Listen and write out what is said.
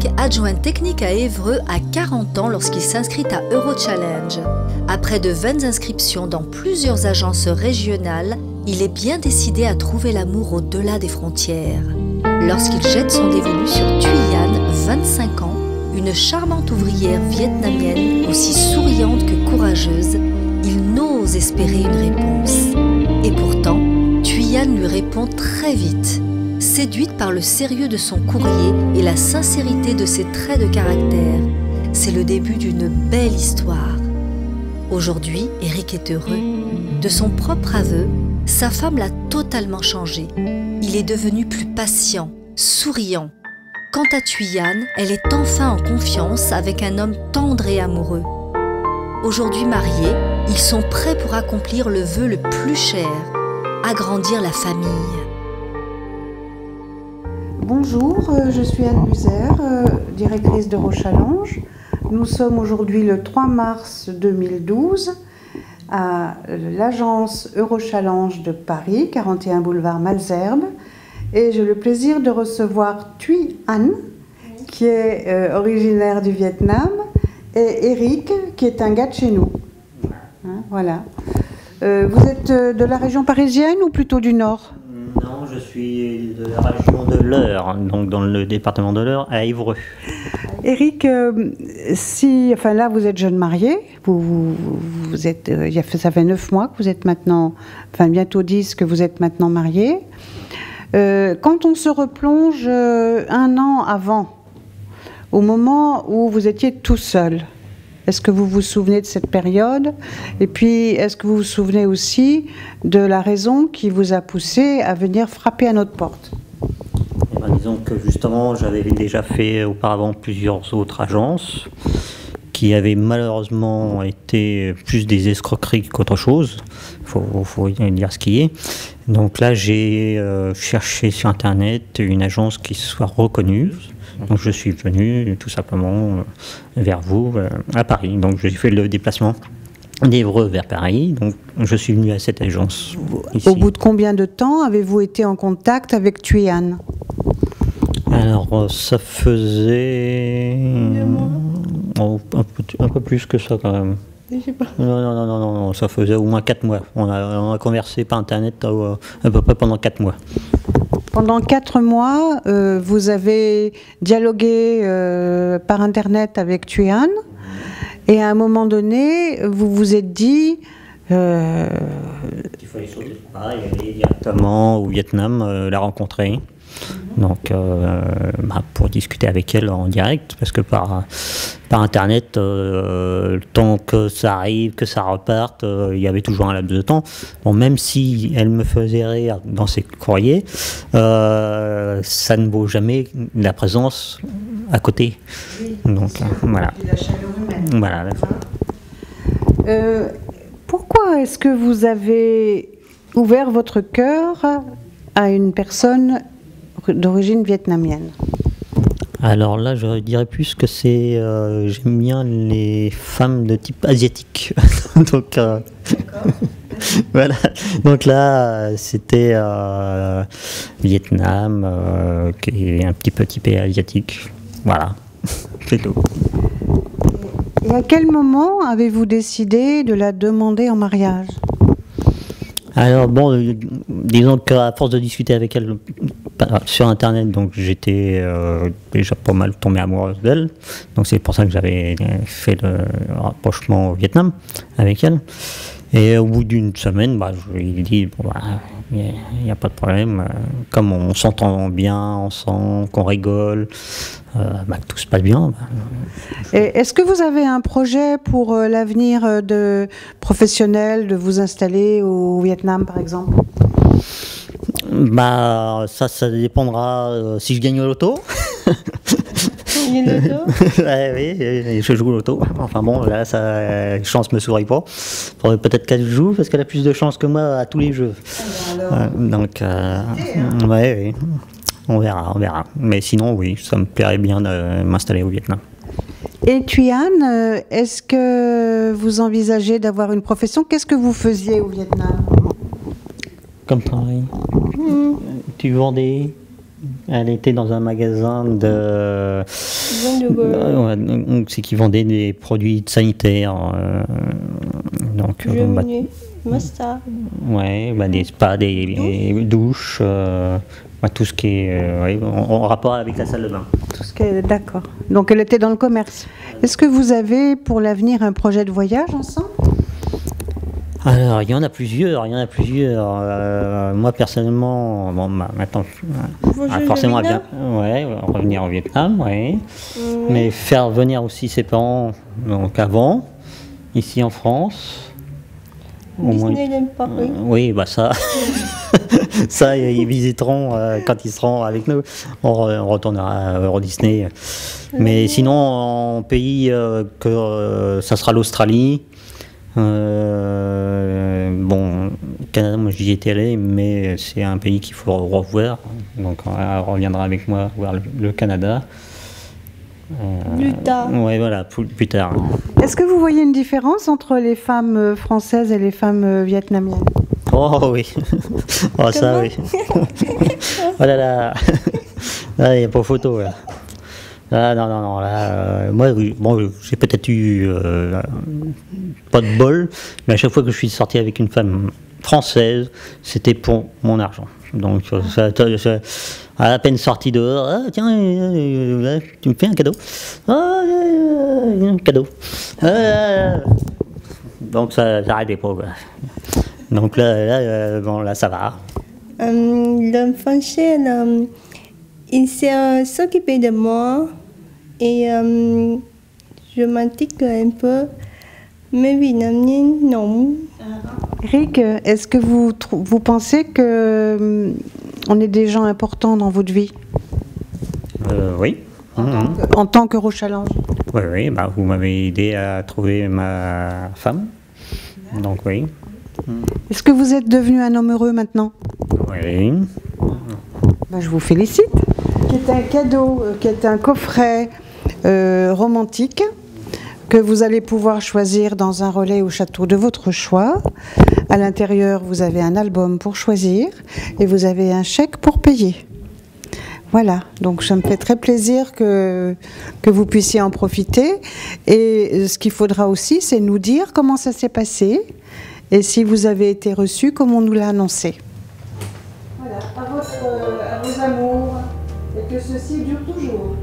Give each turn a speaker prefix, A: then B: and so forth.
A: Eric, adjoint technique à Évreux, a 40 ans lorsqu'il s'inscrit à Eurochallenge. Après de vaines inscriptions dans plusieurs agences régionales, il est bien décidé à trouver l'amour au-delà des frontières. Lorsqu'il jette son dévolu sur Thuy Anh, 25 ans, une charmante ouvrière vietnamienne aussi souriante que courageuse, il n'ose espérer une réponse. Et pourtant, Thuy Anh lui répond très vite. Séduite par le sérieux de son courrier et la sincérité de ses traits de caractère, c'est le début d'une belle histoire. Aujourd'hui, Eric est heureux. De son propre aveu, sa femme l'a totalement changé. Il est devenu plus patient, souriant. Quant à Thuy Anh, elle est enfin en confiance avec un homme tendre et amoureux. Aujourd'hui mariés, ils sont prêts pour accomplir le vœu le plus cher, agrandir la famille.
B: Bonjour, je suis Anne Buzer, directrice d'Eurochallenge. Nous sommes aujourd'hui le 3 mars 2012 à l'agence Eurochallenge de Paris, 41 boulevard Malesherbes. Et j'ai le plaisir de recevoir Thuy Anh, qui est originaire du Vietnam, et Eric, qui est un gars de chez nous. Hein, voilà. Vous êtes de la région parisienne ou plutôt du Nord ?
C: Non, je suis de la région de l'Eure, donc dans le département de l'Eure, à Évreux.
B: Eric, enfin là vous êtes jeune marié, vous êtes, ça fait 9 mois que vous êtes maintenant, enfin bientôt 10 que vous êtes maintenant marié. Quand on se replonge 1 an avant, au moment où vous étiez tout seul, est-ce que vous vous souvenez de cette période? Et puis, est-ce que vous vous souvenez aussi de la raison qui vous a poussé à venir frapper à notre porte?
C: Eh ben, disons que justement, j'avais déjà fait auparavant plusieurs autres agences qui avaient malheureusement été plus des escroqueries qu'autre chose. Faut dire ce qui est. Donc là, j'ai cherché sur Internet une agence qui soit reconnue. Donc je suis venu tout simplement vers vous à Paris. Donc j'ai fait le déplacement d'Évreux vers Paris. Donc je suis venu à cette agence ici.
B: Au bout de combien de temps avez-vous été en contact avec Thuy Anh?
C: Alors ça faisait un peu plus que ça quand même. Non, ça faisait au moins 4 mois. On a conversé par Internet à peu près pendant 4 mois.
B: Pendant 4 mois, vous avez dialogué par Internet avec Thuy Anh, et à un moment donné, vous vous êtes dit...
C: Il fallait sauter le pas et aller directement au Vietnam, la rencontrer. Donc, pour discuter avec elle en direct, parce que par Internet, le temps que ça arrive, que ça reparte, il y avait toujours un laps de temps. Bon, même si elle me faisait rire dans ses courriers, ça ne vaut jamais la présence à côté. Donc, voilà.
B: La chaleur humaine.
C: Voilà.
B: Pourquoi est-ce que vous avez ouvert votre cœur à une personne d'origine vietnamienne?
C: Alors là, je dirais plus que c'est... j'aime bien les femmes de type asiatique. Donc, voilà. Donc là, c'était Vietnam, qui est un petit peu typé asiatique. Voilà, c'est tout.
B: Et à quel moment avez-vous décidé de la demander en mariage?
C: Alors bon, disons qu'à force de discuter avec elle sur Internet, donc j'étais déjà pas mal tombé amoureuse d'elle. Donc c'est pour ça que j'avais fait le rapprochement au Vietnam avec elle. Et au bout d'une semaine, je lui ai dit, bon, il n'y a pas de problème. Comme on s'entend bien ensemble, qu'on rigole, que tout se passe bien.
B: Est-ce que vous avez un projet pour l'avenir professionnel, de vous installer au Vietnam, par exemple?
C: Ça dépendra si je gagne au loto.
B: Oui,
C: je joue au loto. Enfin bon, là, la chance me sourit pas. Faudrait peut-être qu'elle joue parce qu'elle a plus de chance que moi à tous les jeux. Donc, oui. On verra. Mais sinon, oui, ça me plairait bien de m'installer au Vietnam.
B: Et Thuy Anh, est-ce que vous envisagez d'avoir une profession? Qu'est-ce que vous faisiez au Vietnam?
C: Comme travail. Tu vendais Elle était dans un magasin de... c'est qui vendait des produits sanitaires. Donc, ouais, des spas, des douches, tout ce qui est en rapport avec la salle de bain.
B: Tout ce qui est, d'accord. Donc elle était dans le commerce. Est-ce que vous avez pour l'avenir un projet de voyage ensemble?
C: Alors, il y en a plusieurs. Moi, personnellement, maintenant, forcément, revenir au Vietnam, ouais. Mais faire venir aussi ses parents, donc avant, ici en France.
D: Disneyland Paris.
C: Oui, ça, ça, ils visiteront quand ils seront avec nous. On retournera à Euro Disney. Mais sinon, en pays, ça sera l'Australie. Canada, moi j'y étais allé, mais c'est un pays qu'il faut revoir. Donc elle reviendra avec moi voir le Canada.
D: Plus tard.
C: Ouais, voilà, plus tard.
B: Est-ce que vous voyez une différence entre les femmes françaises et les femmes vietnamiennes?
C: Oh oui. Oh ça oui. Oh là là. Là, il n'y a pas photo là. Ah, non, là, moi, j'ai peut-être eu pas de bol, mais à chaque fois que je suis sorti avec une femme française, c'était pour mon argent. Donc, à la peine sorti dehors, ah, tiens, tu me fais un cadeau. Ah, un cadeau. Donc, ça n'arrêtait pas. Quoi. Donc là, ça va.
D: Le français, il s'est s'occuper de moi. Et je m'intrigue un peu, mais vietnamien, non.
B: Eric, est-ce que vous pensez que on est des gens importants dans votre vie?
C: Oui.
B: En tant qu'Eurochallenge?
C: Oui, vous m'avez aidé à trouver ma femme. Donc oui.
B: Est-ce que vous êtes devenu un homme heureux maintenant?
C: Oui.
B: Je vous félicite. Qui est un cadeau, qui est un coffret romantique que vous allez pouvoir choisir dans un relais au château de votre choix. À l'intérieur, vous avez un album pour choisir et vous avez un chèque pour payer. Voilà, donc ça me fait très plaisir que vous puissiez en profiter. Et ce qu'il faudra aussi, c'est nous dire comment ça s'est passé et si vous avez été reçu comme on nous l'a annoncé. Voilà, à vos amours et que ceci dure toujours.